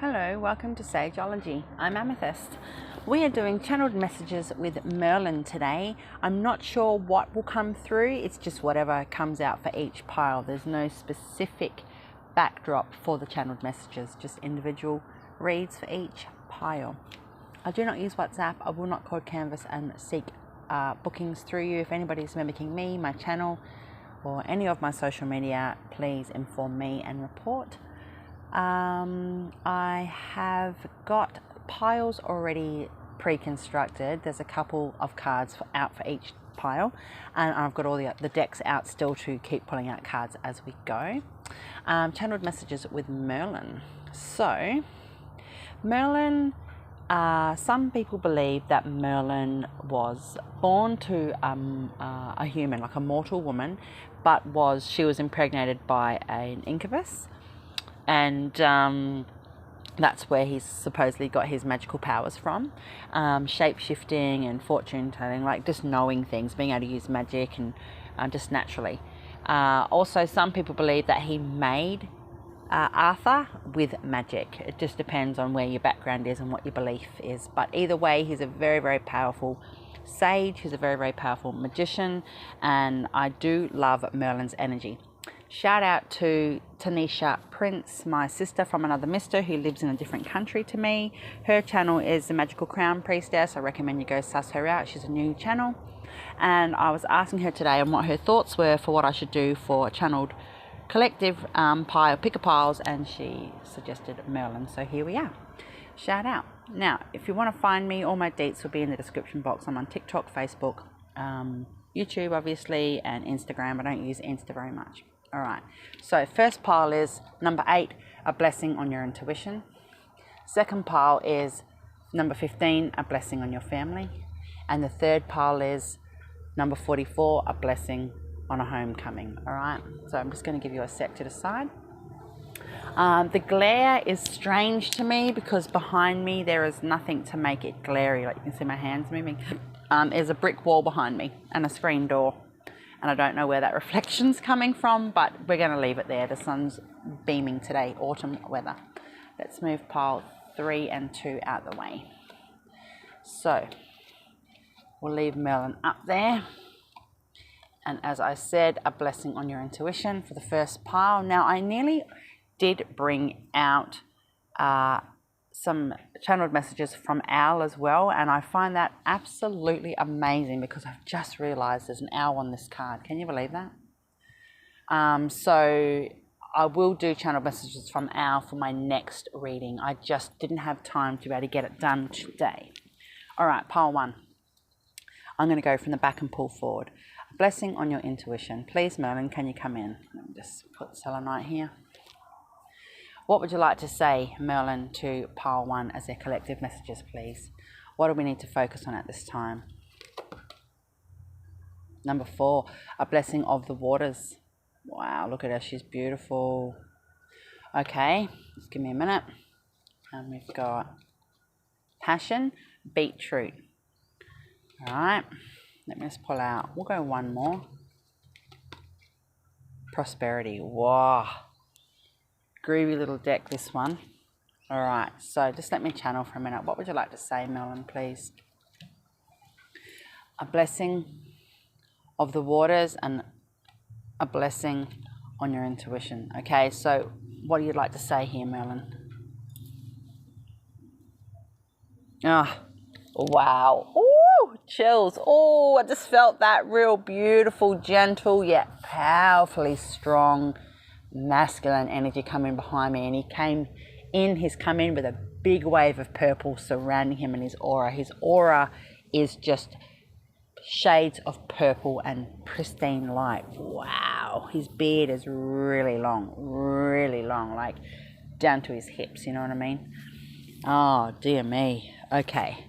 Hello, welcome to Sageology. I'm Amythyst. We are doing channeled messages with Merlin today. I'm not sure what will come through, it's just whatever comes out for each pile. There's no specific backdrop for the channeled messages, just individual reads for each pile. I do not use WhatsApp. I will not code canvas and seek bookings through you. If anybody's mimicking me, my channel, or any of my social media, please inform me and report. I have got piles already pre-constructed. There's a couple of cards out for each pile, and I've got all the decks out still to keep pulling out cards as we go. Channeled messages with Merlin. So Merlin, some people believe that Merlin was born to a human, like a mortal woman, but she was impregnated by an incubus, and that's where he's supposedly got his magical powers from. Shape-shifting and fortune-telling, like just knowing things, being able to use magic and just naturally. Also, some people believe that he made Arthur with magic. It just depends on where your background is and what your belief is. But either way, he's a very, very powerful sage. He's a very, very powerful magician. And I do love Merlin's energy. Shout out to Tanisha Prince, my sister from another mister who lives in a different country to me. Her channel is the Magical Crown Priestess. I recommend you go suss her out. She's a new channel. And I was asking her today on what her thoughts were for what I should do for channeled collective picker piles, and she suggested Merlin. So here we are. Shout out. Now, if you want to find me, all my dates will be in the description box. I'm on TikTok, Facebook, YouTube obviously, and Instagram. I don't use Insta very much. All right, so first pile is number 8, a blessing on your intuition. Second pile is number 15, a blessing on your family. And the third pile is number 44, a blessing on a homecoming. All right, so I'm just going to give you a sec to decide. The glare is strange to me because behind me there is nothing to make it glary. Like you can see my hands moving. There's a brick wall behind me and a screen door. And I don't know where that reflection's coming from, but we're going to leave it there. The sun's beaming today, autumn weather. Let's move pile 3 and 2 out the way. So we'll leave Merlin up there. And as I said, a blessing on your intuition for the first pile. Now, I nearly did bring out some channeled messages from owl as well, and I find that absolutely amazing because I've just realized there's an owl on this card. Can you believe that? So I will do channeled messages from owl for my next reading. I just didn't have time to be able to get it done today. All right, pile 1. I'm going to go from the back and pull forward. A blessing on your intuition. Please, Merlin, can you come in? Let me just put selenite here. What would you like to say, Merlin, to pile 1 as their collective messages, please? What do we need to focus on at this time? Number 4, a blessing of the waters. Wow, look at her. She's beautiful. Okay, just give me a minute. And we've got passion, beetroot. All right, let me just pull out. We'll go one more. Prosperity. Wow. Groovy little deck, this one. All right, so just let me channel for a minute. What would you like to say, Merlin, please? A blessing of the waters and a blessing on your intuition. Okay, so what do you like to say here, Merlin? Oh, wow. Ooh, chills. Oh, I just felt that real beautiful, gentle, yet powerfully strong masculine energy coming behind me, and he's come in with a big wave of purple surrounding him and his aura. His aura is just shades of purple and pristine light. Wow, his beard is really long, like down to his hips, you know what I mean? Oh dear me. Okay,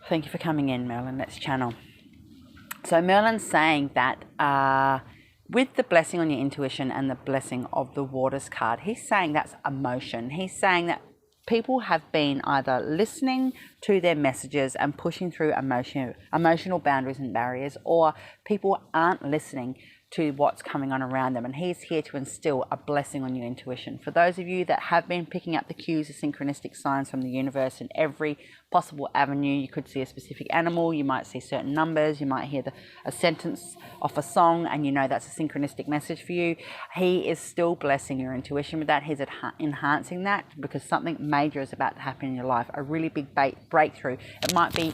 thank you for coming in, Merlin. Let's channel. So Merlin's saying that with the blessing on your intuition and the blessing of the waters card, he's saying that's emotion. He's saying that people have been either listening to their messages and pushing through emotional boundaries and barriers, or people aren't listening to what's coming on around them, and he's here to instill a blessing on your intuition. For those of you that have been picking up the cues of synchronistic signs from the universe in every possible avenue, you could see a specific animal, you might see certain numbers, you might hear a sentence off a song, and you know that's a synchronistic message for you. He is still blessing your intuition with that. He's enhancing that because something major is about to happen in your life, a really big breakthrough. It might be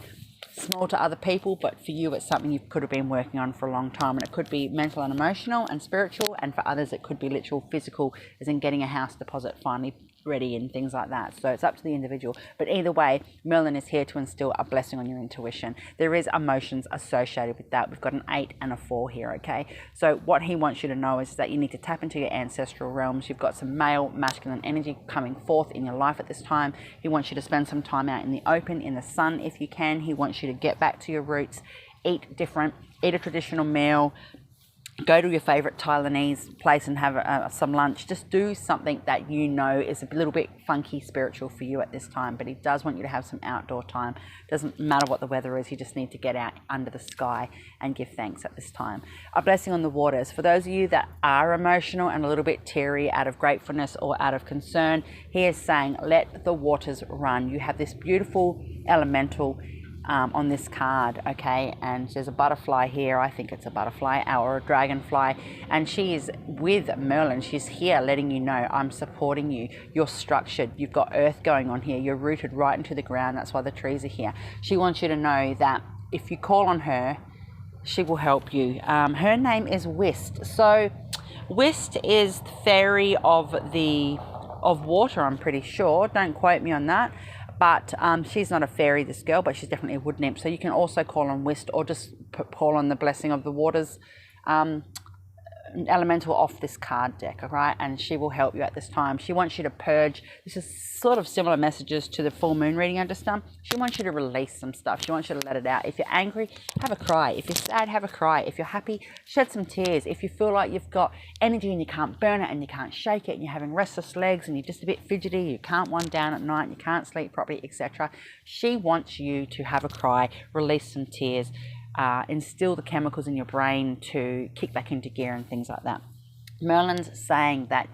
small to other people, but for you it's something you could have been working on for a long time, and it could be mental and emotional and spiritual, and for others it could be literal physical, as in getting a house deposit finally ready and things like that. So it's up to the individual, but either way, Merlin is here to instill a blessing on your intuition. There is emotions associated with that. We've got an 8 and a 4 here, okay? So what he wants you to know is that you need to tap into your ancestral realms. You've got some male masculine energy coming forth in your life at this time. He wants you to spend some time out in the open, in the sun if you can. He wants you to get back to your roots, eat a traditional meal, go to your favorite Thailandese place and have some lunch. Just do something that you know is a little bit funky spiritual for you at this time, but he does want you to have some outdoor time. Doesn't matter what the weather is, you just need to get out under the sky and give thanks at this time. A blessing on the waters. For those of you that are emotional and a little bit teary out of gratefulness or out of concern, he is saying let the waters run. You have this beautiful elemental on this card, okay, and there's a butterfly here. I think it's a butterfly or a dragonfly, and she is with Merlin. She's here letting you know, I'm supporting you. You're structured. You've got earth going on here. You're rooted right into the ground. That's why the trees are here. She wants you to know that if you call on her, she will help you. Her name is Whist. So Whist is the fairy of water, I'm pretty sure. Don't quote me on that. But she's not a fairy, this girl, but she's definitely a wood nymph. So you can also call on Whist, or just call on the blessing of the waters elemental off this card deck, all right? And she will help you at this time. She wants you to purge. This is sort of similar messages to the full moon reading I just done. She wants you to release some stuff. She wants you to let it out. If you're angry, have a cry. If you're sad, have a cry. If you're happy, shed some tears. If you feel like you've got energy and you can't burn it and you can't shake it and you're having restless legs and you're just a bit fidgety, you can't wind down at night, you can't sleep properly, etc. She wants you to have a cry, release some tears, instill the chemicals in your brain to kick back into gear and things like that. Merlin's saying that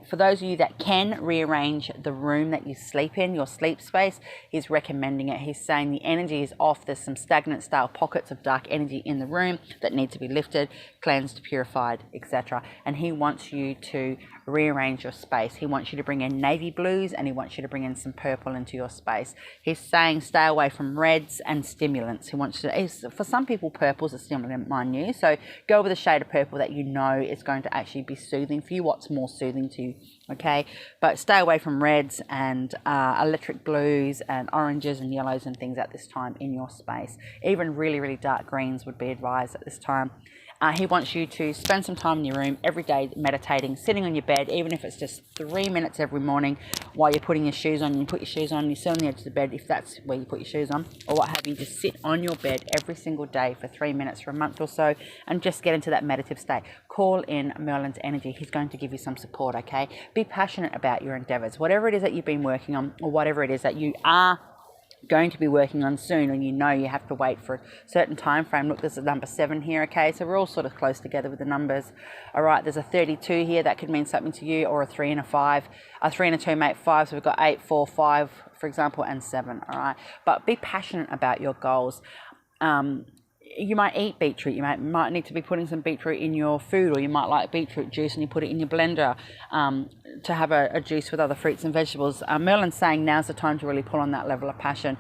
for those of you that can rearrange the room that you sleep in, your sleep space, he's recommending it. He's saying the energy is off. There's some stagnant style pockets of dark energy in the room that need to be lifted, cleansed, purified, etc. And he wants you to rearrange your space. He wants you to bring in navy blues, and he wants you to bring in some purple into your space. He's saying stay away from reds and stimulants. He wants to, for some people, purple's a stimulant, mind you. So go with a shade of purple that you know is going to actually be soothing for you. What's more soothing to you, okay? But stay away from reds and electric blues and oranges and yellows and things at this time in your space. Even really, really dark greens would be advised at this time. He wants you to spend some time in your room every day meditating, sitting on your bed, even if it's just 3 minutes every morning while you're putting your shoes on. You put your shoes on, you sit on the edge of the bed if that's where you put your shoes on, or what have you. Just sit on your bed every single day for 3 minutes for a month or so and just get into that meditative state. Call in Merlin's energy. He's going to give you some support, okay? Be passionate about your endeavors. Whatever it is that you've been working on, or whatever it is that you are going to be working on soon, and you know you have to wait for a certain time frame. Look, there's a number 7 here, okay? So we're all sort of close together with the numbers. All right, there's a 32 here. That could mean something to you, or a 3 and a 5. A 3 and a 2 make 5, so we've got 8, 4, 5, for example, and 7, all right? But be passionate about your goals. You might eat beetroot. You might need to be putting some beetroot in your food, or you might like beetroot juice and you put it in your blender to have a juice with other fruits and vegetables. Merlin's saying now's the time to really pull on that level of passion.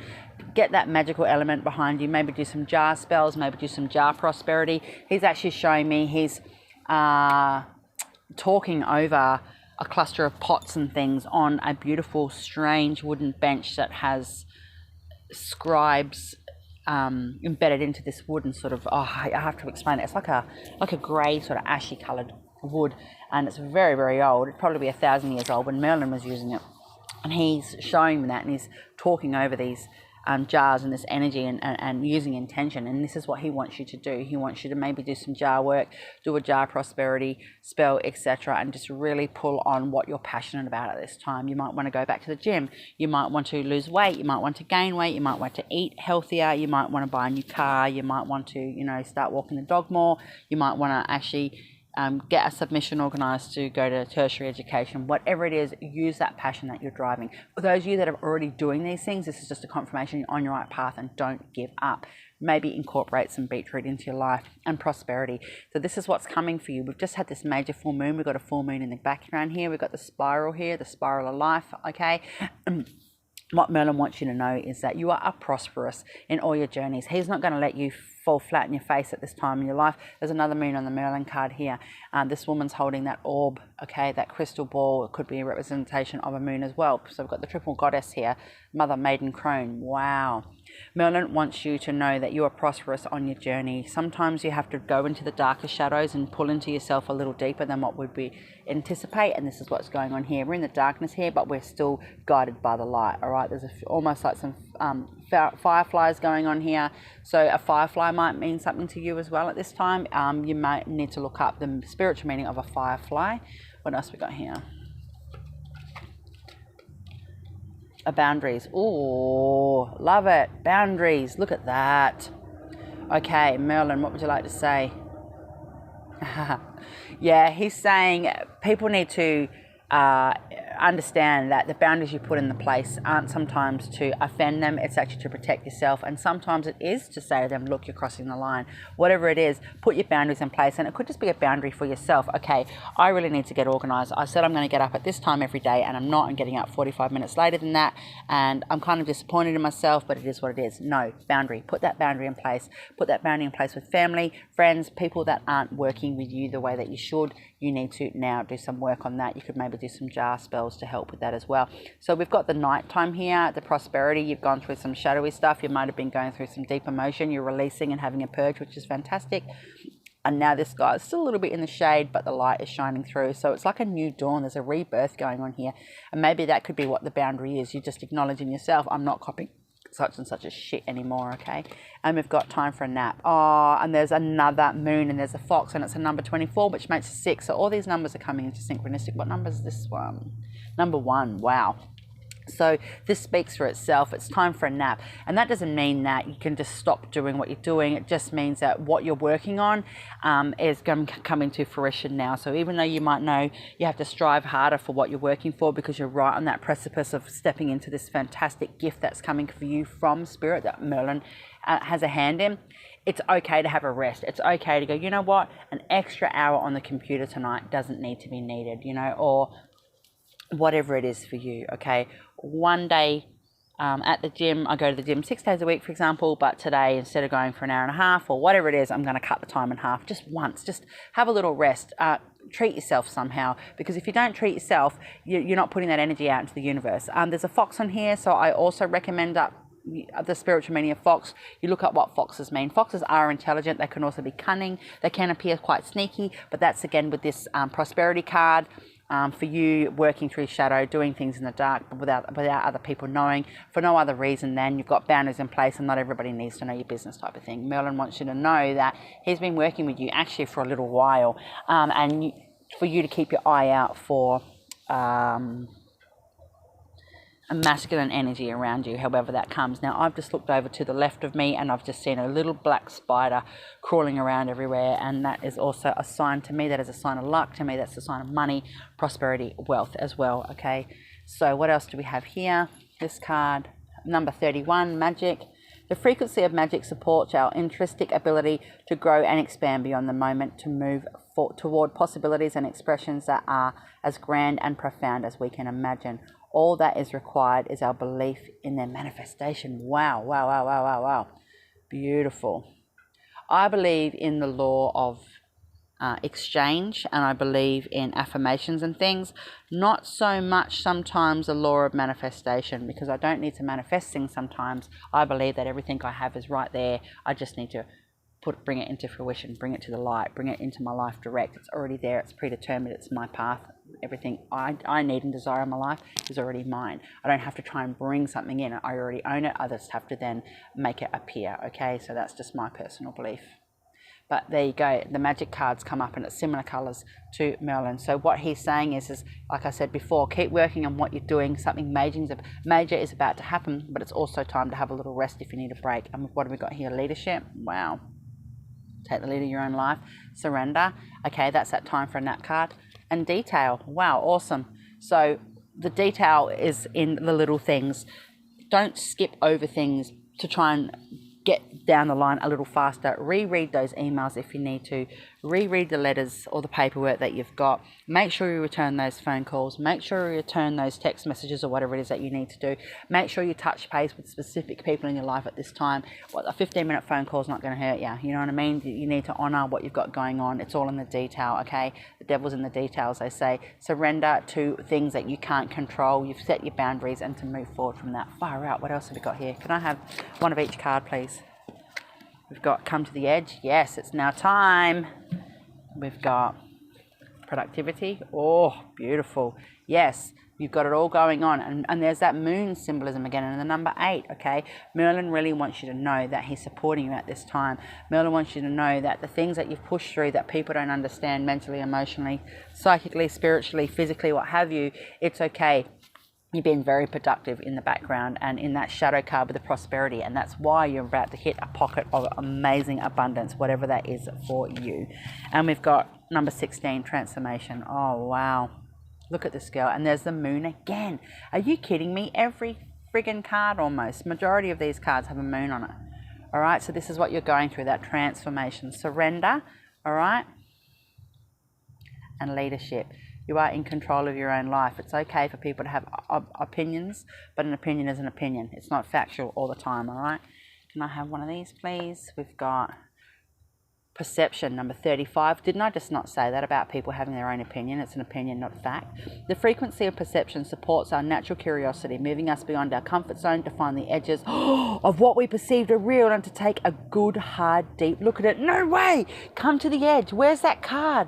Get that magical element behind you. Maybe do some jar spells, maybe do some jar prosperity. He's actually showing me he's talking over a cluster of pots and things on a beautiful, strange wooden bench that has scribes embedded into this wood, and sort of, I have to explain it. It's like a grey sort of ashy coloured wood, and it's very, very old. It'd probably be 1,000 years old when Merlin was using it. And he's showing me that, and he's talking over these jars and this energy and using intention. And this is what he wants you to do. He wants you to maybe do some jar work, do a jar prosperity spell, etc., and just really pull on what you're passionate about at this time. You might want to go back to the gym. You might want to lose weight. You might want to gain weight. You might want to eat healthier. You might want to buy a new car. You might want to, you know, start walking the dog more. You might want to actually get a submission organised to go to tertiary education. Whatever it is, use that passion that you're driving. For those of you that are already doing these things, this is just a confirmation you're on your right path, and don't give up. Maybe incorporate some beetroot into your life and prosperity. So this is what's coming for you. We've just had this major full moon. We've got a full moon in the background here. We've got the spiral here, the spiral of life, okay? What Merlin wants you to know is that you are prosperous in all your journeys. He's not going to let you fall flat in your face at this time in your life. There's another moon on the Merlin card here. This woman's holding that orb, okay, that crystal ball. It could be a representation of a moon as well. So we've got the triple goddess here, Mother Maiden Crone. Wow. Merlin wants you to know that you are prosperous on your journey. Sometimes you have to go into the darker shadows and pull into yourself a little deeper than what would be anticipate, and this is what's going on here. We're in the darkness here, but we're still guided by the light. All right, there's almost like some fireflies going on here. So a firefly might mean something to you as well at this time. You might need to look up the spiritual meaning of a firefly. What else we got here? Boundaries. Oh, love it. Boundaries. Look at that. Okay, Merlin, what would you like to say? Yeah, he's saying people need to understand that the boundaries you put in the place aren't sometimes to offend them. It's actually to protect yourself, and sometimes it is to say to them, look, you're crossing the line. Whatever it is, put your boundaries in place, and it could just be a boundary for yourself. Okay, I really need to get organized. I said I'm going to get up at this time every day, and I'm not. I'm getting up 45 minutes later than that, and I'm kind of disappointed in myself, but it is what it is. No, boundary. Put that boundary in place. Put that boundary in place with family, friends, people that aren't working with you the way that you should. You need to now do some work on that. You could maybe do some jar spells to help with that as well. So we've got the nighttime here, the prosperity. You've gone through some shadowy stuff. You might have been going through some deep emotion. You're releasing and having a purge, which is fantastic. And now this guy is still a little bit in the shade, but the light is shining through. So it's like a new dawn. There's a rebirth going on here. And maybe that could be what the boundary is. You're just acknowledging yourself. I'm not copying such and such a shit anymore, okay? And we've got time for a nap. Oh, and there's another moon, and there's a fox, and it's a number 24, which makes it 6. So all these numbers are coming into synchronistic. What number is this one? Number 1. Wow. So this speaks for itself. It's time for a nap. And that doesn't mean that you can just stop doing what you're doing. It just means that what you're working on is going to come into fruition now. So even though you might know you have to strive harder for what you're working for, because you're right on that precipice of stepping into this fantastic gift that's coming for you from Spirit that Merlin has a hand in, it's okay to have a rest. It's okay to go, you know what, an extra hour on the computer tonight doesn't need to be needed, you know, or whatever it is for you, okay? One day at the gym, I go to the gym 6 days a week, for example, but today, instead of going for an hour and a half or whatever it is, I'm going to cut the time in half just once. Just have a little rest. Treat yourself somehow, because if you don't treat yourself, you're not putting that energy out into the universe. There's a fox on here, so I also recommend the spiritual meaning of fox. You look up what foxes mean. Foxes are intelligent. They can also be cunning. They can appear quite sneaky, but that's again with this prosperity card. For you working through shadow, doing things in the dark but without other people knowing, for no other reason than you've got boundaries in place and not everybody needs to know your business type of thing. Merlin wants you to know that he's been working with you actually for a little while, and for you to keep your eye out for a masculine energy around you, however that comes. Now, I've just looked over to the left of me and I've just seen a little black spider crawling around everywhere, and that is also a sign to me. That is a sign of luck to me. That's a sign of money, prosperity, wealth as well, okay? So what else do we have here? This card, number 31, magic. The frequency of magic supports our intrinsic ability to grow and expand beyond the moment, to move toward possibilities and expressions that are as grand and profound as we can imagine. All that is required is our belief in their manifestation. Wow, wow, wow, wow, wow, wow. Beautiful. I believe in the law of exchange, and I believe in affirmations and things. Not so much sometimes the law of manifestation, because I don't need to manifest things sometimes. I believe that everything I have is right there. I just need to bring it into fruition, bring it to the light, bring it into my life direct. It's already there. It's predetermined. It's my path. Everything I need and desire in my life is already mine. I don't have to try and bring something in. I already own it. Others have to then make it appear. Okay, so that's just my personal belief. But there you go, the magic cards come up and it's similar colours to Merlin. So what he's saying is like I said before, keep working on what you're doing. Something major is about to happen, but it's also time to have a little rest if you need a break. And what have we got here? Leadership. Wow. Take the lead of your own life. Surrender. Okay, that's that time for a nap card. And detail. Wow, awesome. So the detail is in the little things. Don't skip over things to try and get down the line a little faster. Reread those emails if you need to. Reread the letters or the paperwork that you've got. Make sure you return those phone calls. Make sure you return those text messages or whatever it is that you need to do. Make sure you touch base with specific people in your life at this time. Well, a 15-minute phone call is not going to hurt you. You know what I mean? You need to honor what you've got going on. It's all in the detail, okay? The devil's in the details, they say. Surrender to things that you can't control. You've set your boundaries and to move forward from that. Far out. What else have we got here? Can I have one of each card, please? We've got come to the edge. Yes, it's now time. We've got productivity. Oh, beautiful. Yes, you've got it all going on. And there's that moon symbolism again and the number 8, okay? Merlin really wants you to know that he's supporting you at this time. Merlin wants you to know that the things that you've pushed through that people don't understand mentally, emotionally, psychically, spiritually, physically, what have you, it's okay. You've been very productive in the background and in that shadow card with the prosperity, and that's why you're about to hit a pocket of amazing abundance, whatever that is for you. And we've got number 16, transformation. Oh, wow. Look at this girl. And there's the moon again. Are you kidding me? Every friggin' card almost, majority of these cards have a moon on it. All right, so this is what you're going through, that transformation. Surrender, all right, and leadership. You are in control of your own life. It's okay for people to have opinions, but an opinion is an opinion. It's not factual all the time, all right? Can I have one of these, please? We've got perception, number 35. Didn't I just not say that about people having their own opinion? It's an opinion, not fact. The frequency of perception supports our natural curiosity, moving us beyond our comfort zone to find the edges of what we perceived are real and to take a good, hard, deep look at it. No way! Come to the edge. Where's that card?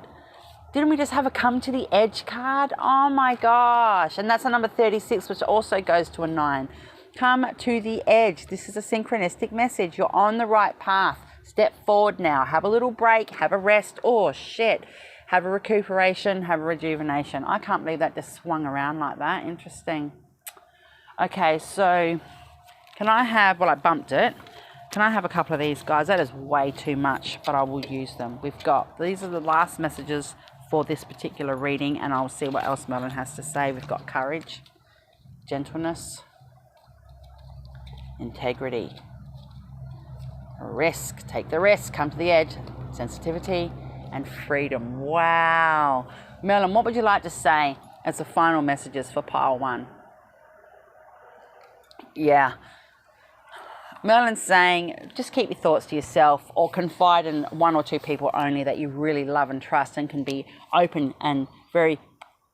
Didn't we just have a come to the edge card? Oh my gosh. And that's a number 36, which also goes to a 9. Come to the edge. This is a synchronistic message. You're on the right path. Step forward now. Have a little break. Have a rest. Oh, shit. Have a recuperation. Have a rejuvenation. I can't believe that just swung around like that. Interesting. Okay, so can I have, well, I bumped it. Can I have a couple of these, guys? That is way too much, but I will use them. We've got, these are the last messages for this particular reading, and I'll see what else Merlin has to say. We've got courage, gentleness, integrity, risk, take the risk, come to the edge, sensitivity, and freedom. Wow. Merlin, what would you like to say as the final messages for pile 1? Yeah. Merlin's saying, just keep your thoughts to yourself or confide in 1 or 2 people only that you really love and trust and can be open and very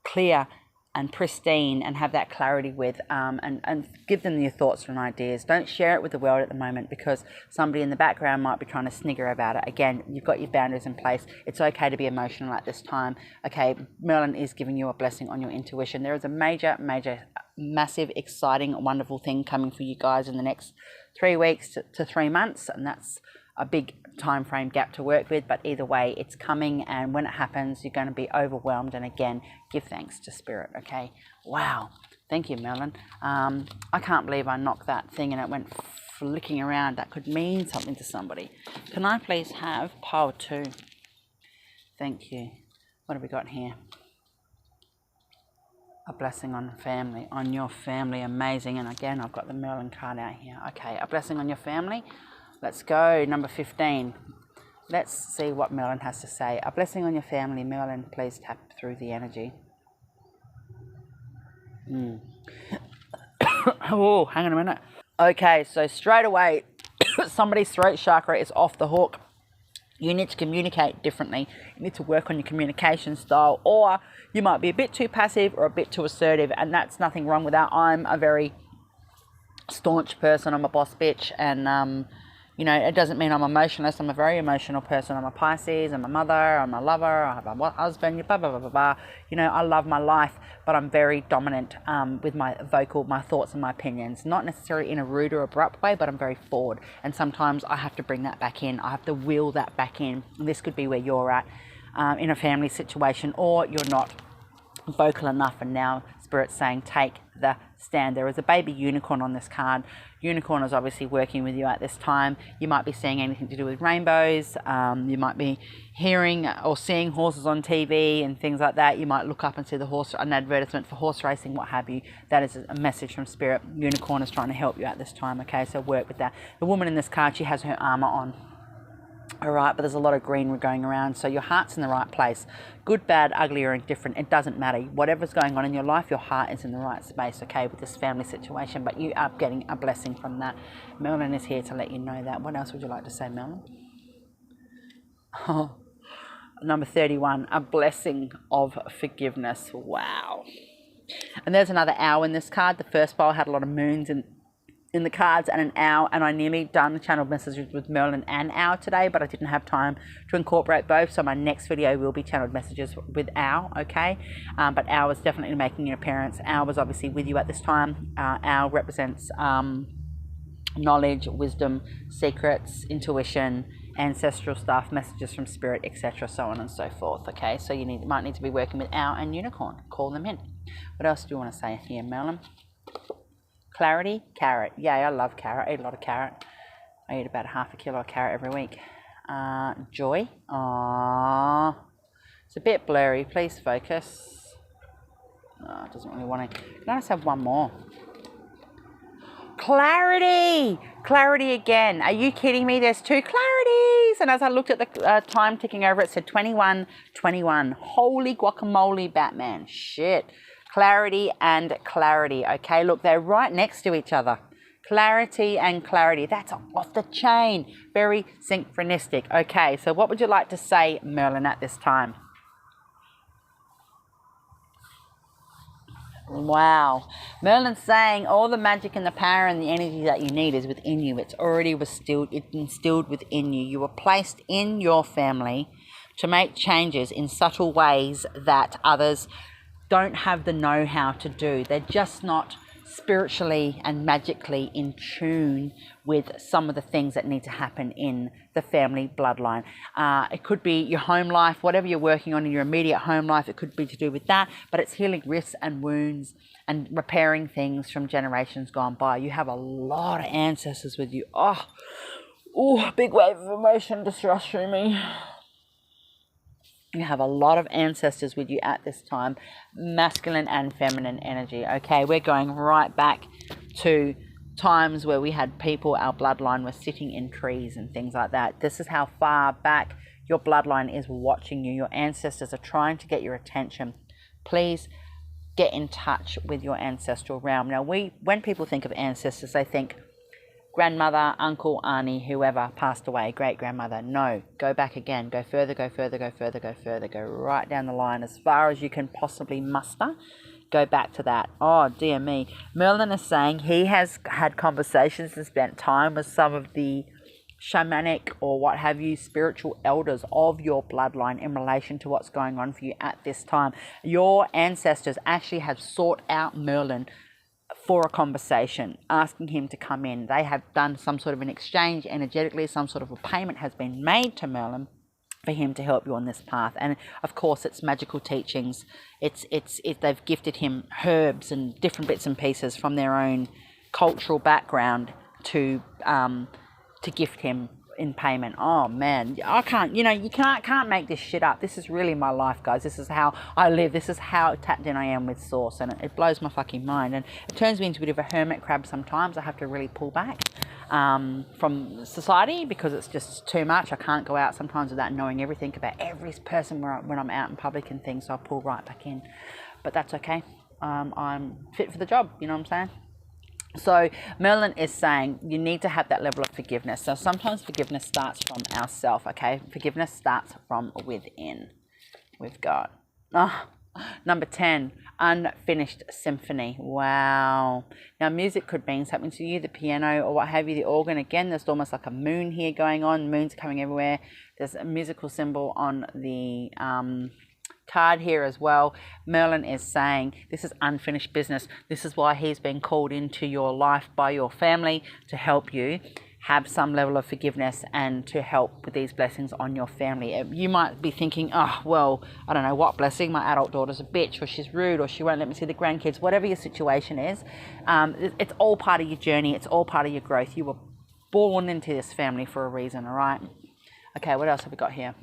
clear and pristine and have that clarity with, and give them your thoughts and ideas. Don't share it with the world at the moment because somebody in the background might be trying to snigger about it. Again, you've got your boundaries in place. It's okay to be emotional at this time. Okay, Merlin is giving you a blessing on your intuition. There is a major, massive, exciting, wonderful thing coming for you guys in the next 3 weeks to 3 months, and that's a big time frame gap to work with, but either way it's coming, and when it happens you're going to be overwhelmed. And again, give thanks to spirit. Okay, wow, thank you, Merlin. I can't believe I knocked that thing and it went flicking around. That could mean something to somebody. Can I please have pile 2? Thank you. What have we got here? A blessing on family, on your family. Amazing. And again, I've got the Merlin card out here. Okay, a blessing on your family. Let's go. Number 15. Let's see what Merlin has to say. A blessing on your family. Merlin, please tap through the energy. Oh, hang on a minute. Okay, so straight away, somebody's throat chakra is off the hook. You need to communicate differently. You need to work on your communication style, or you might be a bit too passive or a bit too assertive, and that's nothing wrong with that. I'm a very staunch person. I'm a boss bitch, and You know, it doesn't mean I'm emotionless. I'm a very emotional person. I'm a Pisces. I'm a mother. I'm a lover. I have a husband. Blah, blah, blah, blah, blah. You know, I love my life, but I'm very dominant with my thoughts and my opinions. Not necessarily in a rude or abrupt way, but I'm very forward. And sometimes I have to bring that back in. I have to wheel that back in. This could be where you're at in a family situation, or you're not vocal enough, and now Spirit's saying take the stand. There is a baby unicorn on this card. Unicorn is obviously working with you at this time. You might be seeing anything to do with rainbows. You might be hearing or seeing horses on TV and things like that. You might look up and see an advertisement for horse racing, what have you. That is a message from Spirit. Unicorn is trying to help you at this time, okay? So work with that. The woman in this card, she has her armor on. All right, but there's a lot of green going around, so your heart's in the right place. Good, bad, ugly, or indifferent, it doesn't matter. Whatever's going on in your life, your heart is in the right space, okay, with this family situation, but you are getting a blessing from that. Merlin is here to let you know that. What else would you like to say, Merlin? Oh, number 31, a blessing of forgiveness. Wow. And there's another owl in this card. The first pile had a lot of moons in the cards and an owl, and I nearly done the channel messages with Merlin and owl today, but I didn't have time to incorporate both, so my next video will be channeled messages with owl, okay? But owl is definitely making an appearance. Owl was obviously with you at this time. Owl represents knowledge, wisdom, secrets, intuition, ancestral stuff, messages from Spirit, etc., so on and so forth, okay? So you might need to be working with owl and unicorn. Call them in. What else do you want to say here, Merlin? Clarity, carrot. Yeah, I love carrot. I eat a lot of carrot. I eat about half a kilo of carrot every week. Joy. Aww. It's a bit blurry. Please focus. No, it doesn't really want to. Can I just have one more? Clarity. Clarity again. Are you kidding me? There's 2 clarities. And as I looked at the time ticking over, it said 21, 21. Holy guacamole, Batman. Shit. Clarity and clarity, okay? Look, they're right next to each other. Clarity and clarity. That's off the chain. Very synchronistic. Okay, so what would you like to say, Merlin, at this time? Wow. Merlin's saying all the magic and the power and the energy that you need is within you. It's already instilled within you. You were placed in your family to make changes in subtle ways that others don't have the know-how to do. They're just not spiritually and magically in tune with some of the things that need to happen in the family bloodline. It could be your home life, whatever you're working on in your immediate home life, it could be to do with that, but it's healing rifts and wounds and repairing things from generations gone by. You have a lot of ancestors with you. Oh, big wave of emotion just rushed through me. You have a lot of ancestors with you at this time, masculine and feminine energy. Okay, we're going right back to times where we had people, our bloodline was sitting in trees and things like that. This is how far back your bloodline is watching you. Your ancestors are trying to get your attention. Please get in touch with your ancestral realm. Now, when people think of ancestors, they think grandmother, uncle, auntie, whoever passed away, great-grandmother. No, go back again. Go further, go further, go further, go further. Go right down the line as far as you can possibly muster. Go back to that. Oh, dear me. Merlin is saying he has had conversations and spent time with some of the shamanic or what have you, spiritual elders of your bloodline in relation to what's going on for you at this time. Your ancestors actually have sought out Merlin for a conversation, asking him to come in. They have done some sort of an exchange energetically. Some sort of a payment has been made to Merlin for him to help you on this path. And of course, it's magical teachings. They've gifted him herbs and different bits and pieces from their own cultural background to gift him in payment. Oh man, I can't, you can't make this shit up. This is really my life, guys. This is how I live. This is how tapped in I am with source, and it blows my fucking mind, and it turns me into a bit of a hermit crab sometimes. I have to really pull back from society because it's just too much. I can't go out sometimes without knowing everything about every person when I'm out in public and things, so I pull right back in, but that's okay. I'm fit for the job, you know what I'm saying? So Merlin is saying you need to have that level of forgiveness. So sometimes forgiveness starts from ourselves, okay? Forgiveness starts from within. We've got number 10, unfinished symphony. Wow. Now music could mean something to you, the piano or what have you, the organ. Again, there's almost like a moon here going on. Moon's coming everywhere. There's a musical symbol on the card here as well. Merlin is saying this is unfinished business. This is why he's been called into your life by your family to help you have some level of forgiveness and to help with these blessings on your family. You might be thinking, oh, well, I don't know what blessing. My adult daughter's a bitch, or she's rude, or she won't let me see the grandkids. Whatever your situation is, it's all part of your journey. It's all part of your growth. You were born into this family for a reason, all right? Okay, what else have we got here?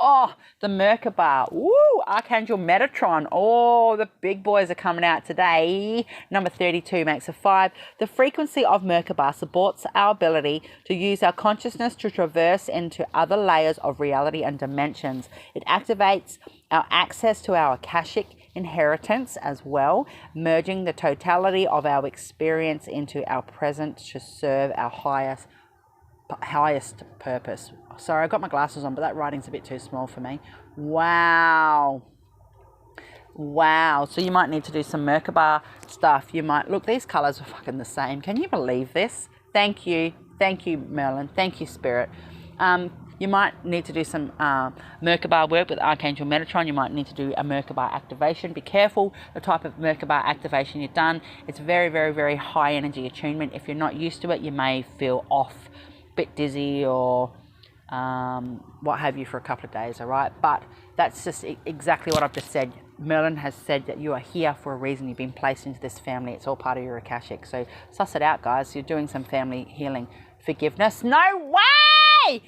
Oh, the Merkaba. Woo! Archangel Metatron. Oh, the big boys are coming out today. Number 32 makes a 5. The frequency of Merkaba supports our ability to use our consciousness to traverse into other layers of reality and dimensions. It activates our access to our Akashic inheritance as well, merging the totality of our experience into our present to serve our highest purpose. Sorry, I got my glasses on, but that writing's a bit too small for me. Wow. So you might need to do some Merkaba stuff. You might look, these colors are fucking the same. Can you believe this? Thank you Merlin. Thank you, Spirit. You might need to do some Merkaba work with Archangel Metatron. You might need to do a Merkaba activation. Be careful the type of Merkaba activation you've done. It's very, very, very high energy attunement. If you're not used to it, you may feel off, bit dizzy, or what have you for a couple of days, all right? But that's just exactly what I've just said. Merlin has said that you are here for a reason. You've been placed into this family. It's all part of your Akashic. So suss it out, guys. You're doing some family healing. Forgiveness. No way!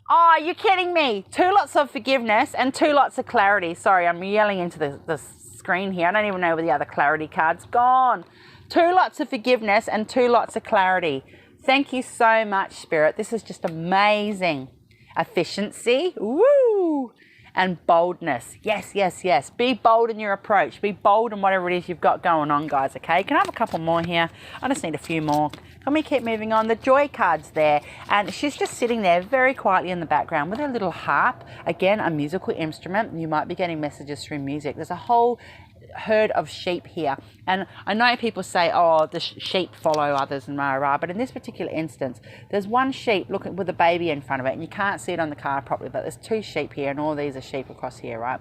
Oh, you're kidding me. 2 lots of forgiveness and 2 lots of clarity. Sorry, I'm yelling into the screen here. I don't even know where the other clarity card's gone. 2 lots of forgiveness and 2 lots of clarity. Thank you so much, Spirit. This is just amazing. Efficiency, woo, and boldness. Yes. Be bold in your approach. Be bold in whatever it is you've got going on, guys, okay? Can I have a couple more here? I just need a few more. Can we keep moving on? The Joy card's there, and she's just sitting there very quietly in the background with her little harp. Again, a musical instrument. You might be getting messages through music. There's a whole herd of sheep here, and I know people say, oh, the sheep follow others and rah, but in this particular instance there's one sheep looking with a baby in front of it, and you can't see it on the card properly, but there's 2 sheep here, and all these are sheep across here, right?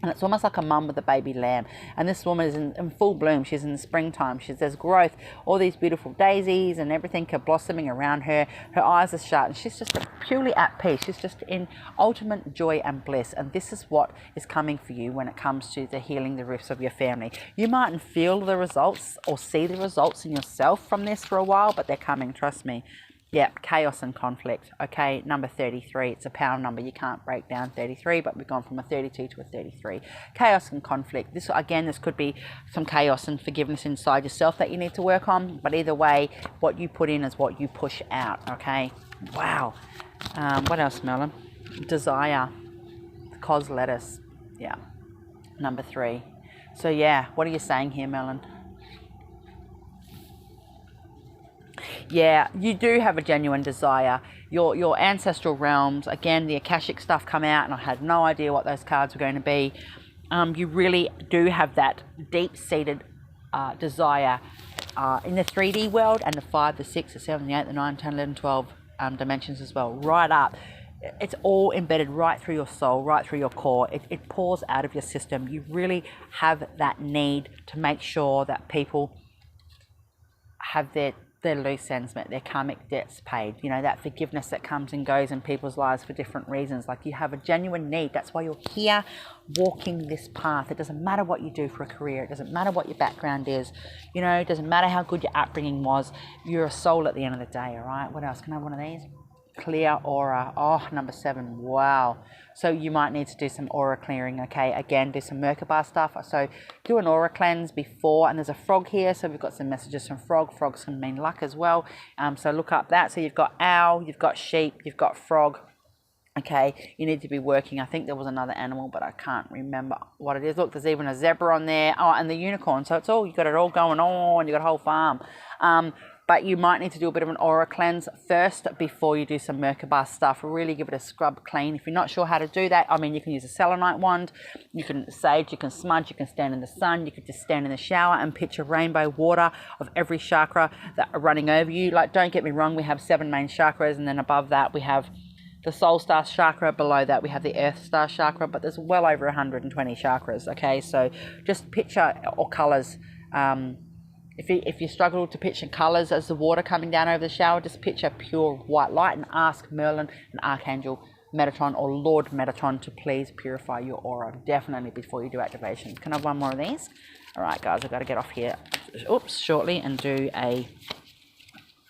And it's almost like a mum with a baby lamb. And this woman is in full bloom. She's in the springtime. There's growth. All these beautiful daisies and everything are blossoming around her. Her eyes are shut. And she's just purely at peace. She's just in ultimate joy and bliss. And this is what is coming for you when it comes to the healing the rifts of your family. You mightn't feel the results or see the results in yourself from this for a while, but they're coming. Trust me. Yep, chaos and conflict. Okay, number 33. It's a power number. You can't break down 33, but we've gone from a 32 to a 33. Chaos and conflict. This could be some chaos and forgiveness inside yourself that you need to work on. But either way, what you put in is what you push out. Okay. Wow. What else, Merlin? Desire. Cos lettuce. Yeah. Number 3. So yeah, what are you saying here, Merlin? Yeah, you do have a genuine desire. Your ancestral realms, again, the Akashic stuff come out, and I had no idea what those cards were going to be. You really do have that deep-seated desire in the 3D world, and the 5, the 6, the 7, the 8, the 9, 10, 11, 12 dimensions as well, right up. It's all embedded right through your soul, right through your core. It pours out of your system. You really have that need to make sure that people have their loose ends met, their karmic debts paid, you know, that forgiveness that comes and goes in people's lives for different reasons. Like, you have a genuine need. That's why you're here walking this path. It doesn't matter what you do for a career. It doesn't matter what your background is. You know, it doesn't matter how good your upbringing was. You're a soul at the end of the day, all right? What else? Can I have one of these? Clear aura. Oh, number 7. Wow. So you might need to do some aura clearing, okay? Again, do some Merkaba stuff. So do an aura cleanse before, and there's a frog here, so we've got some messages from frog. Frogs can mean luck as well. So look up that. So you've got owl, you've got sheep, you've got frog. Okay, you need to be working. I think there was another animal, but I can't remember what it is. Look, there's even a zebra on there. Oh, and the unicorn. So it's all, you got it all going on. You got a whole farm. But you might need to do a bit of an aura cleanse first before you do some Merkaba stuff. Really give it a scrub clean. If you're not sure how to do that, I mean, you can use a selenite wand, you can sage, you can smudge, you can stand in the sun, you could just stand in the shower and picture rainbow water of every chakra that are running over you. Like, don't get me wrong, we have 7 main chakras, and then above that we have the soul star chakra. Below that we have the earth star chakra, but there's well over 120 chakras. Okay, so just picture, or colors. If you struggle to picture colors as the water coming down over the shower, just picture pure white light and ask Merlin and Archangel Metatron or Lord Metatron to please purify your aura, definitely before you do activations. Can I have one more of these? All right, guys, I've got to get off here shortly and do a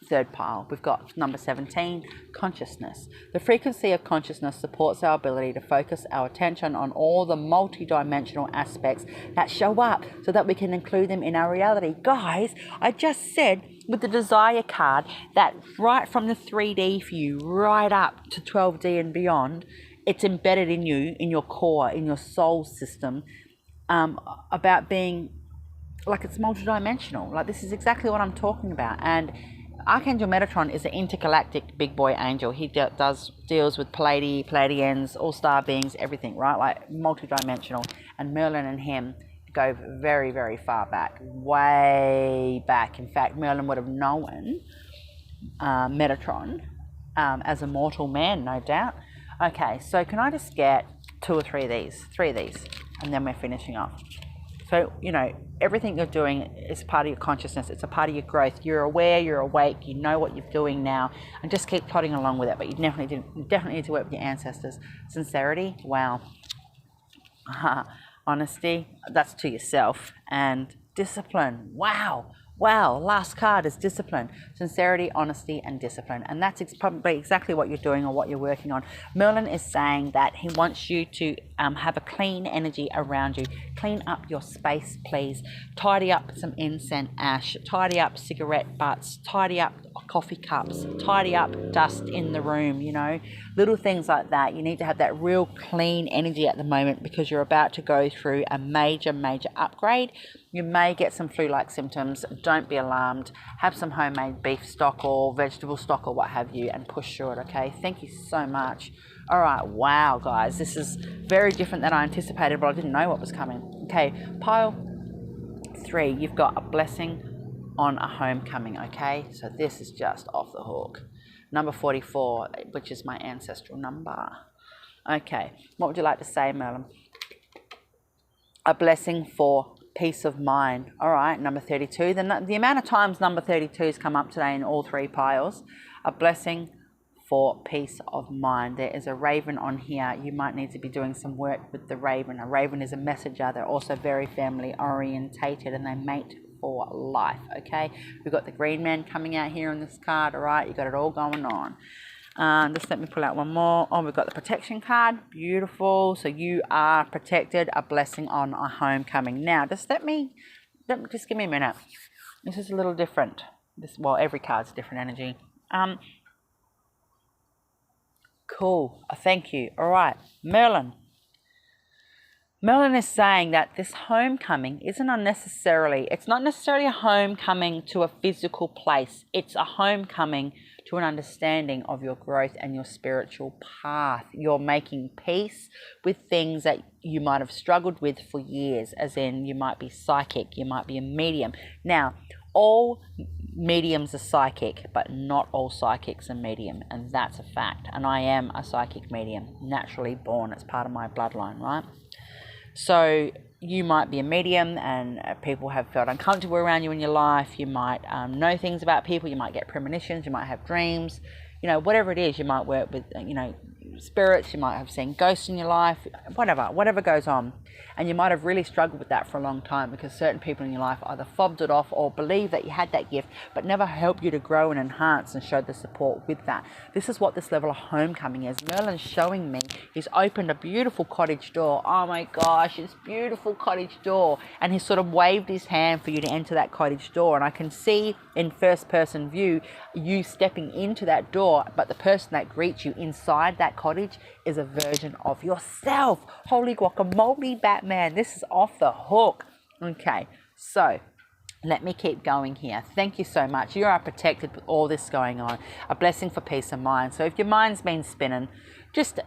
third pile. We've got number 17, consciousness. The frequency of consciousness supports our ability to focus our attention on all the multi-dimensional aspects that show up so that we can include them in our reality. Guys, I just said with the desire card that right from the 3D for you right up to 12D and beyond, it's embedded in you, in your core, in your soul system, about being like, it's multidimensional. Like, this is exactly what I'm talking about. And Archangel Metatron is an intergalactic big boy angel. He deals with Pleiadians, all-star beings, everything, right? Like, multidimensional. And Merlin and him go very, very far back, way back. In fact, Merlin would have known Metatron as a mortal man, no doubt. Okay, so can I just get 2 or 3 of these? 3 of these, and then we're finishing off. So, you know, everything you're doing is part of your consciousness. It's a part of your growth. You're aware, you're awake, you know what you're doing now, and just keep plodding along with it. But you definitely need to work with your ancestors. Sincerity, wow. Honesty, that's to yourself. And discipline, wow. Wow, last card is discipline. Sincerity, honesty, and discipline. And that's probably exactly what you're doing or what you're working on. Merlin is saying that he wants you to have a clean energy around you. Clean up your space, please. Tidy up some incense ash. Tidy up cigarette butts. Tidy up coffee cups. Tidy up dust in the room, you know. Little things like that. You need to have that real clean energy at the moment because you're about to go through a major, major upgrade. You may get some flu-like symptoms. Don't be alarmed. Have some homemade beef stock or vegetable stock or what have you and push through it, okay? Thank you so much. All right, wow, guys. This is very different than I anticipated, but I didn't know what was coming. Okay, pile 3. You've got a blessing on a homecoming, okay? So this is just off the hook. Number 44, which is my ancestral number. Okay, what would you like to say, Merlin? A blessing for peace of mind. All right, number 32. The amount of times number 32 has come up today in all 3 piles. A blessing for peace of mind. There is a raven on here. You might need to be doing some work with the raven. A raven is a messenger. They're also very family orientated and they mate for life, okay? We've got the green man coming out here on this card, all right? You got it all going on. Just let me pull out one more. Oh, we've got the protection card. Beautiful. So you are protected. A blessing on a homecoming. Now, just give me a minute. This is a little different. Well, every card's different energy. Cool. Thank you. All right, Merlin. Merlin is saying that this homecoming it's not necessarily a homecoming to a physical place. It's a homecoming to an understanding of your growth and your spiritual path. You're making peace with things that you might have struggled with for years, as in you might be psychic, you might be a medium. Now, all mediums are psychic, but not all psychics are medium, and that's a fact. And I am a psychic medium, naturally born. It's part of my bloodline, right? So you might be a medium and people have felt uncomfortable around you in your life. You might know things about people. You might get premonitions. You might have dreams. You know, whatever it is, you might work with, you know, spirits. You might have seen ghosts in your life, whatever goes on. And you might have really struggled with that for a long time because certain people in your life either fobbed it off or believed that you had that gift, but never helped you to grow and enhance and show the support with that. This is what this level of homecoming is. Merlin's showing me he's opened a beautiful cottage door. Oh my gosh, it's beautiful cottage door. And he's sort of waved his hand for you to enter that cottage door. And I can see in first person view you stepping into that door, but the person that greets you inside that cottage is a version of yourself. Holy guacamole, Batman. This is off the hook. Okay, so let me keep going here. Thank you so much. You are protected with all this going on. A blessing for peace of mind. So if your mind's been spinning, just,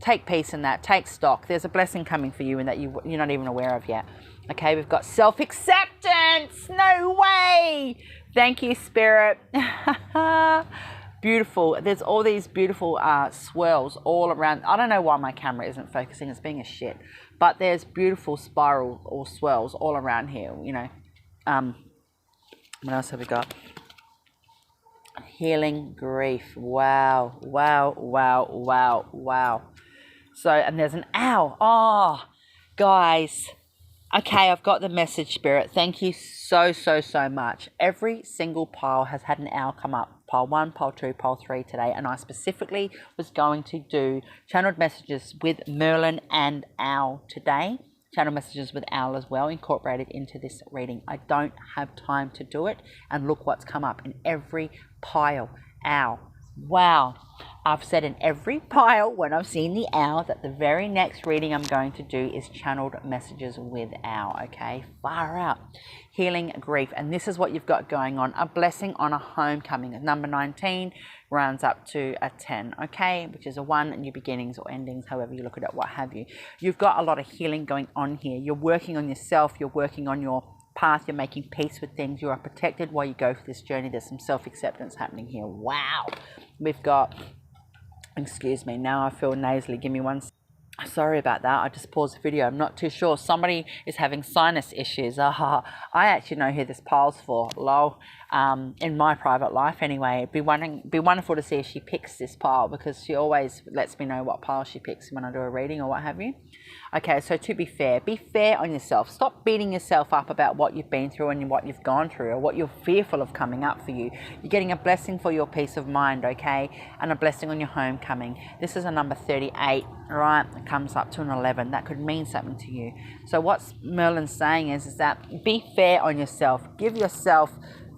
take peace in that. Take stock. There's a blessing coming for you and that you're not even aware of yet. Okay, we've got self-acceptance. No way. Thank you, Spirit. Beautiful. There's all these beautiful swirls all around. I don't know why my camera isn't focusing. It's being a shit. But there's beautiful spiral or swirls all around here, What else have we got? Healing grief. Wow. Wow, wow, wow, wow. So, and there's an owl. Oh, guys. Okay, I've got the message, Spirit. Thank you so, so, so much. Every single pile has had an owl come up. Pile 1, pile 2, pile 3 today. And I specifically was going to do channeled messages with Merlin and owl today. Channel messages with owl as well, incorporated into this reading. I don't have time to do it. And look what's come up in every pile. Owl. Wow. I've said in every pile when I've seen the owl that the very next reading I'm going to do is channeled messages with owl. Okay, far out. Healing grief. And this is what you've got going on. A blessing on a homecoming. Number 19 rounds up to a 10. Okay, which is a 1, new beginnings or endings, however you look at it, what have you. You've got a lot of healing going on here. You're working on yourself. You're working on your path. You're making peace with things. You are protected while you go for this journey. There's some self-acceptance happening here. Wow. We've got, excuse me, now I feel nasally. Give me one. Sorry about that. I just paused the video. I'm not too sure. Somebody is having sinus issues. I actually know who this pile's for. Lol. In my private life anyway. It'd be wonderful to see if she picks this pile, because she always lets me know what pile she picks when I do a reading or what have you. Okay, so to be fair on yourself. Stop beating yourself up about what you've been through and what you've gone through or what you're fearful of coming up for you. You're getting a blessing for your peace of mind, okay? And a blessing on your homecoming. This is a number 38, all right? It comes up to an 11. That could mean something to you. So what Merlin's saying is that be fair on yourself. Give yourself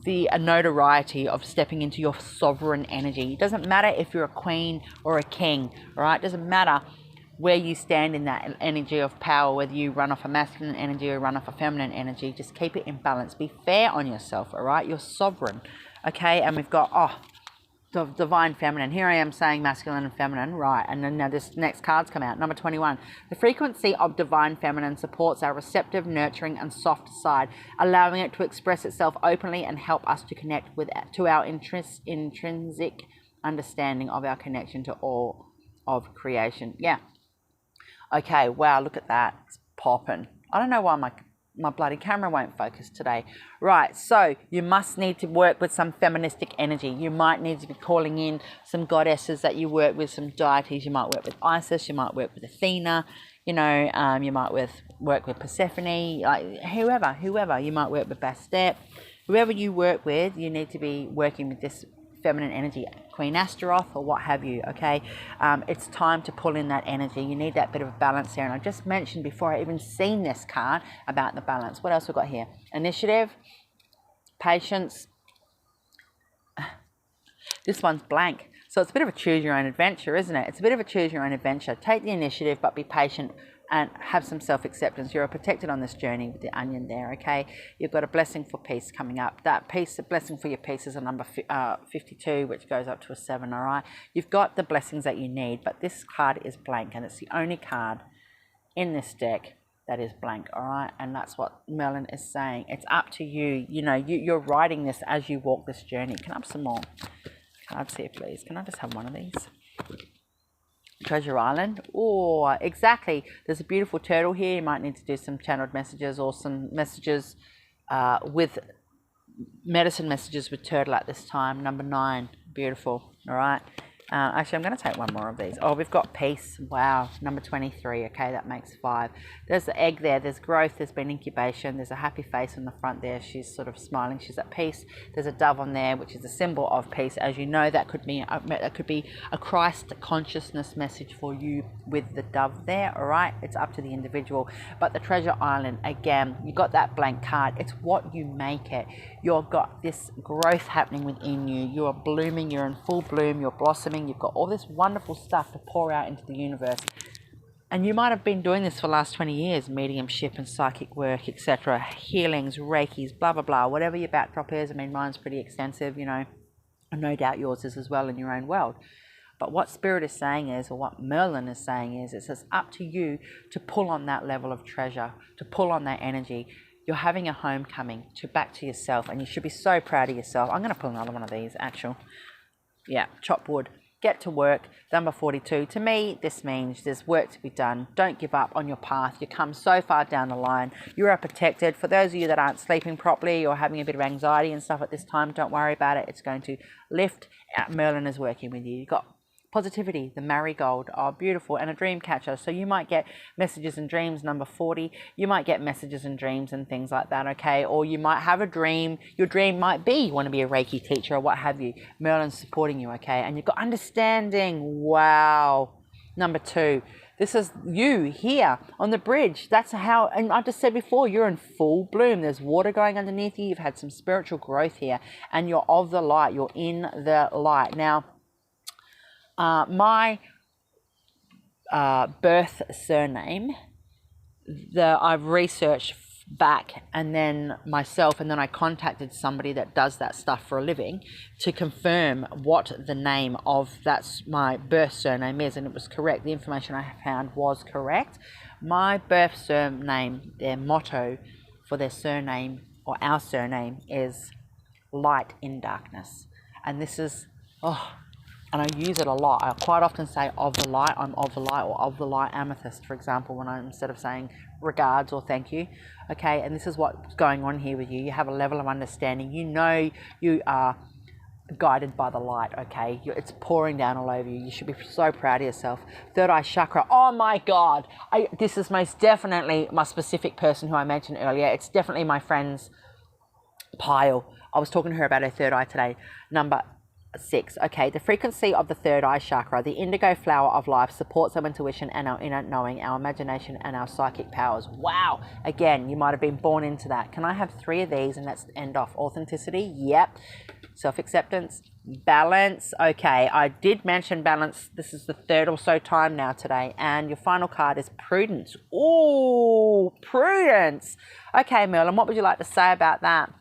the notoriety of stepping into your sovereign energy. It doesn't matter if you're a queen or a king, all right? It doesn't matter where you stand in that energy of power, whether you run off a masculine energy or run off a feminine energy. Just keep it in balance. Be fair on yourself, all right? You're sovereign, okay? And we've got, the divine feminine. Here I am saying masculine and feminine, right? And then now this next card's come out, number 21. The frequency of divine feminine supports our receptive, nurturing, and soft side, allowing it to express itself openly and help us to connect to our intrinsic understanding of our connection to all of creation. Yeah. Okay, wow, look at that. It's popping. I don't know why my bloody camera won't focus today. Right, so you must need to work with some feministic energy. You might need to be calling in some goddesses that you work with, some deities. You might work with Isis, you might work with Athena, you might work with Persephone, like whoever. You might work with Bastet. Whoever you work with, you need to be working with this feminine energy, Queen Astaroth or what have you, okay? It's time to pull in that energy. You need that bit of balance here. And I just mentioned before I even seen this card about the balance. What else we got here? Initiative, patience. This one's blank. So it's a bit of a choose your own adventure, isn't it? It's a bit of a choose your own adventure. Take the initiative, but be patient and have some self-acceptance. You're protected on this journey with the onion there, okay? You've got a blessing for peace coming up. That peace, the blessing for your peace is a number 52, which goes up to a 7, all right? You've got the blessings that you need, but this card is blank, and it's the only card in this deck that is blank, all right? And that's what Merlin is saying. It's up to you. You're writing this as you walk this journey. Can I have some more cards here, please? Can I just have one of these? Treasure Island. Oh, exactly. There's a beautiful turtle here. You might need to do some channeled messages or some messages with medicine messages with turtle at this time. Number 9. Beautiful. All right. Actually, I'm going to take one more of these. Oh, we've got peace. Wow. Number 23. Okay, that makes 5. There's the egg there. There's growth. There's been incubation. There's a happy face on the front there. She's sort of smiling. She's at peace. There's a dove on there, which is a symbol of peace. As you know, that could be a Christ consciousness message for you with the dove there. All right. It's up to the individual. But the treasure island, again, you got that blank card. It's what you make it. You've got this growth happening within you. You are blooming. You're in full bloom. You're blossoming. coming. You've got all this wonderful stuff to pour out into the universe. And you might have been doing this for the last 20 years, mediumship and psychic work, etc., healings, reikis, blah, blah, blah, whatever your backdrop is. I mean, mine's pretty extensive, you know, and no doubt yours is as well in your own world. But what Spirit is saying is, or what Merlin is saying is, it's up to you to pull on that level of treasure, to pull on that energy. You're having a homecoming back to yourself, and you should be so proud of yourself. I'm going to pull another one of these, actual. Yeah, chop wood. Get to work. Number 42. To me, this means there's work to be done. Don't give up on your path. You come so far down the line. You are protected. For those of you that aren't sleeping properly or having a bit of anxiety and stuff at this time, don't worry about it. It's going to lift. Merlin is working with you. You've got positivity, the marigold, oh beautiful, and a dream catcher. So you might get messages and dreams, number 40. You might get messages and dreams and things like that, okay? Or you might have a dream. Your dream might be you want to be a Reiki teacher or what have you. Merlin's supporting you, okay? And you've got understanding. Wow. Number 2. This is you here on the bridge. That's how, and I just said before, you're in full bloom. There's water going underneath you. You've had some spiritual growth here, and you're of the light. You're in the light. Now, my birth surname, I've researched back and then myself, and then I contacted somebody that does that stuff for a living to confirm what the name of that's my birth surname is, and it was correct. The information I found was correct. My birth surname, their motto for their surname, or our surname, is light in darkness. And this is, and I use it a lot. I quite often say of the light, I'm of the light, or of the light amethyst, for example, when I'm, instead of saying regards or thank you. Okay, and this is what's going on here with you. You have a level of understanding. You know you are guided by the light, okay? It's pouring down all over you. You should be so proud of yourself. Third eye chakra. Oh my God. This is most definitely my specific person who I mentioned earlier. It's definitely my friend's pile. I was talking to her about her third eye today. Number 6. Okay, the frequency of the third eye chakra, the indigo flower of life, supports our intuition and our inner knowing, our imagination and our psychic powers. Wow. Again, you might have been born into that. Can I have 3 of these and let's end off? Authenticity. Yep. Self-acceptance. Balance. Okay, I did mention balance. This is the 3rd or so time now today. And your final card is prudence. Oh, prudence. Okay, Merlin, what would you like to say about that?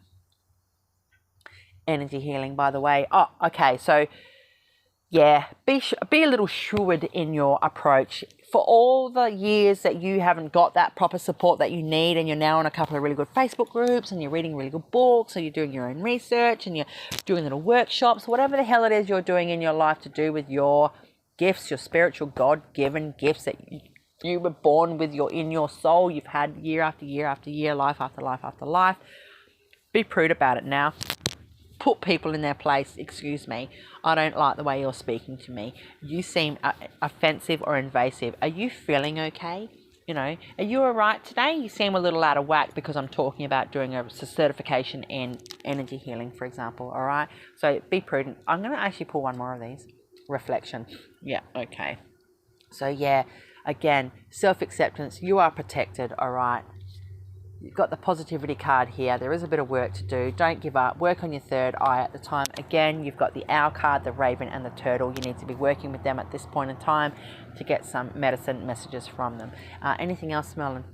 Energy healing, by the way. Oh, okay. So, yeah, be a little shrewd in your approach. For all the years that you haven't got that proper support that you need, and you're now on a couple of really good Facebook groups, and you're reading really good books, or you're doing your own research, and you're doing little workshops, whatever the hell it is you're doing in your life to do with your gifts, your spiritual God-given gifts that you were born with, in your soul, you've had year after year after year, life after life after life. Be prudent about it now. Put people in their place. Excuse me, I don't like the way you're speaking to me. You seem offensive or invasive. Are you feeling okay? You know, are you all right today? You seem a little out of whack because I'm talking about doing a certification in energy healing, for example. All right, so be prudent. I'm going to actually pull one more of these. Reflection. Yeah, okay. So yeah, again, self-acceptance. You are protected. All right. You've got the positivity card here. There is a bit of work to do. Don't give up. Work on your third eye at the time. Again, you've got the owl card, the raven, and the turtle. You need to be working with them at this point in time to get some medicine messages from them. Anything else, Merlin?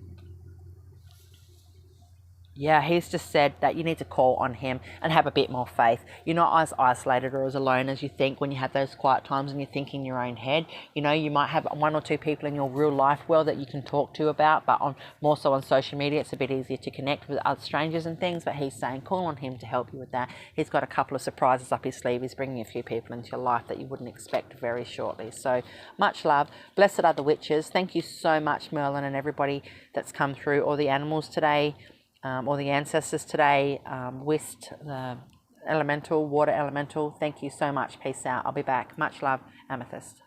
Yeah, he's just said that you need to call on him and have a bit more faith. You're not as isolated or as alone as you think when you have those quiet times and you think in your own head. You know, you might have 1 or 2 people in your real life world that you can talk to about, but more so on social media, it's a bit easier to connect with other strangers and things. But he's saying call on him to help you with that. He's got a couple of surprises up his sleeve. He's bringing a few people into your life that you wouldn't expect very shortly. So much love. Blessed are the witches. Thank you so much, Merlin, and everybody that's come through, all the animals today. Or the ancestors today, West, the elemental, water elemental. Thank you so much. Peace out. I'll be back. Much love, Amythyst.